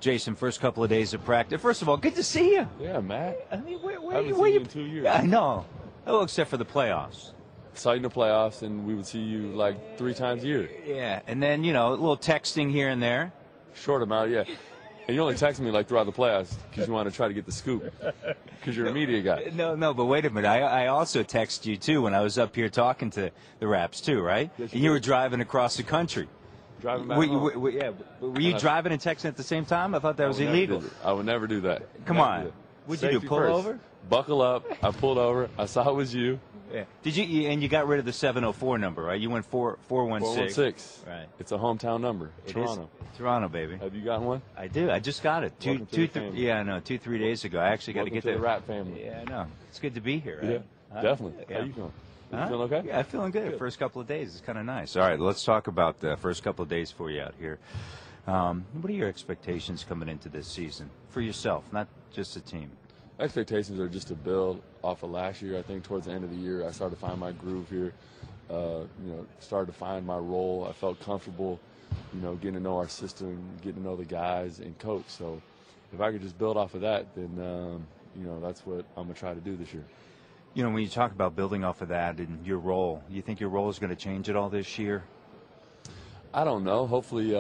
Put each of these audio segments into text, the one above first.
Jason, first couple of days of practice. First of all, good to see you. Yeah, Matt. I mean, where I haven't you? seen you in 2 years. I know. Oh, except for the playoffs. Saw you in the playoffs, and we would see you like 3 times a year. Yeah, and then, you know, a little texting here and there. Short amount, yeah. And you only text me like throughout the playoffs because you want to try to get the scoop because you're a media guy. No, but wait a minute. I also texted you, too, when I was up here talking to the Raps, too, right? Yes, and you were driving across the country. Driving back home. Yeah, were you driving and texting at the same time? I thought that was illegal. I would never do that. Come on. What'd you do, Safety pull first. over? Buckle up. I pulled over. I saw it was you. Yeah. Did you? And you got rid of the 704 number, right? You went 416. 416. Right. It's a hometown number. Toronto. Toronto, baby. Have you gotten one? I do. I just got it. Welcome to the family. 3 days ago. I actually got to get to the there. Rat family. Yeah, I know. It's good to be here, right? Yeah, definitely. Yeah. How you feeling? You feeling okay? Yeah, I'm feeling good. First couple of days is kind of nice. All right, let's talk about the first couple of days for you out here. What are your expectations coming into this season for yourself, not just the team? Expectations are just to build off of last year. I think towards the end of the year, I started to find my groove here. Started to find my role. I felt comfortable, getting to know our system, getting to know the guys and coach. So if I could just build off of that, then, that's what I'm going to try to do this year. When you talk about building off of that and your role, you think your role is going to change at all this year? I don't know. Hopefully,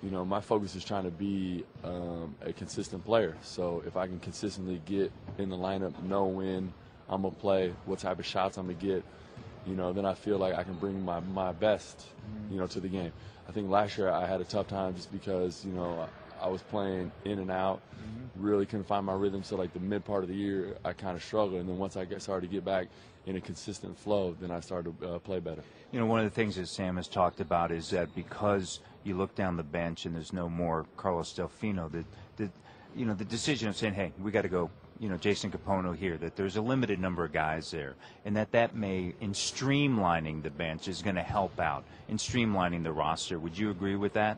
my focus is trying to be a consistent player. So if I can consistently get in the lineup, know when I'm going to play, what type of shots I'm going to get, then I feel like I can bring my best, to the game. I think last year I had a tough time just because, I was playing in and out, really couldn't find my rhythm. So like the mid part of the year, I kind of struggled. And then once I started to get back in a consistent flow, then I started to play better. One of the things that Sam has talked about is that because you look down the bench and there's no more Carlos Delfino, the decision of saying, hey, we got to go, Jason Kapono here, that there's a limited number of guys there, and that may, in streamlining the bench, is going to help out in streamlining the roster. Would you agree with that?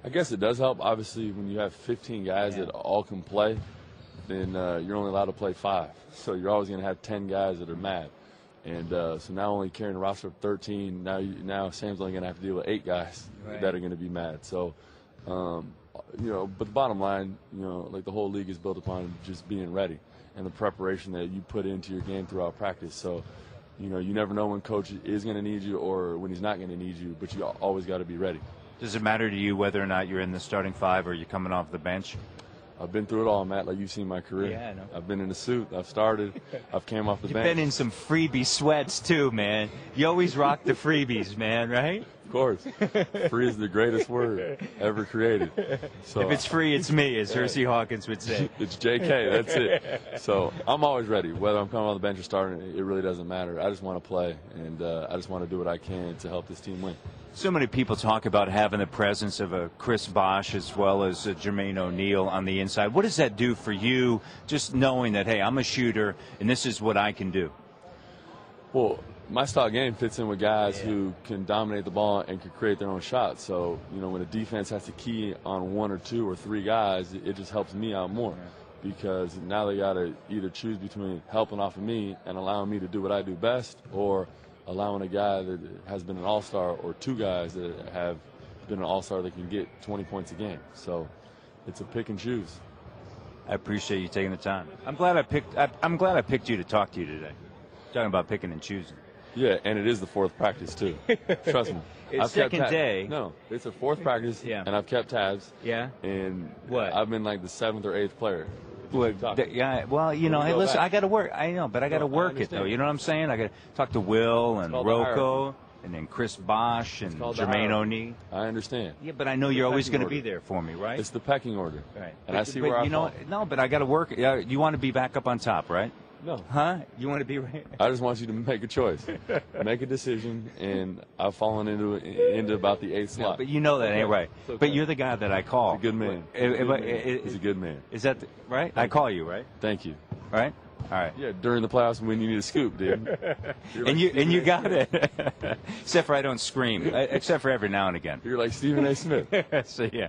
I guess it does help. Obviously, when you have 15 guys that all can play, then you're only allowed to play 5. So you're always going to have 10 guys that are mad. And so now only carrying a roster of 13, now Sam's only going to have to deal with 8 guys that are going to be mad. So, but the bottom line, like the whole league is built upon just being ready and the preparation that you put into your game throughout practice. So, you never know when coach is going to need you or when he's not going to need you, but you always got to be ready. Does it matter to you whether or not you're in the starting 5 or you're coming off the bench? I've been through it all, Matt, like you've seen my career. Yeah, I know. I've been in the suit. I've started. I've came off the bench. You've been in some freebie sweats, too, man. You always rock the freebies, man, right? Of course. Free is the greatest word ever created. So if it's free, it's me, as Hersey Hawkins would say. It's JK, that's it. So I'm always ready. Whether I'm coming on the bench or starting, it really doesn't matter. I just want to play, and I just want to do what I can to help this team win. So many people talk about having the presence of a Chris Bosh as well as Jermaine O'Neal on the inside. What does that do for you, just knowing that, hey, I'm a shooter, and this is what I can do? Well, my style game fits in with guys who can dominate the ball and can create their own shots. So, when a defense has to key on 1 or 2 or 3 guys, it just helps me out more because now they got to either choose between helping off of me and allowing me to do what I do best or allowing a guy that has been an all-star or 2 guys that have been an all-star that can get 20 points a game. So it's a pick and choose. I appreciate you taking the time. I'm glad I picked you to talk to you today. Talking about picking and choosing. Yeah, and it is the 4th practice, too. Trust me. It's second day. No, it's a 4th practice, and I've kept tabs. Yeah? And what? I've been like the 7th or 8th player. Well, hey, listen, I got to work. I know, but I got to work it, though. You know what I'm saying? I got to talk to Will and Rocco and then Chris Bosh and Jermaine O'Neal. I understand. Yeah, but I know you're always going to be there for me, right? It's the pecking order. Right. And I see where I fall. No, but I got to work. You want to be back up on top, right? No. Huh? You want to be right? I just want you to make a choice, make a decision, and I've fallen into about the 8th slot. No, but you know that ain't right. Okay. But you're the guy that I call. He's a good man. He's a good man. Is that right? I call you, right? Thank you. Right? All right. Yeah, during the playoffs when you need a scoop, dude. And you got it. Except for I don't scream. Except for every now and again. You're like Stephen A. Smith. So yeah.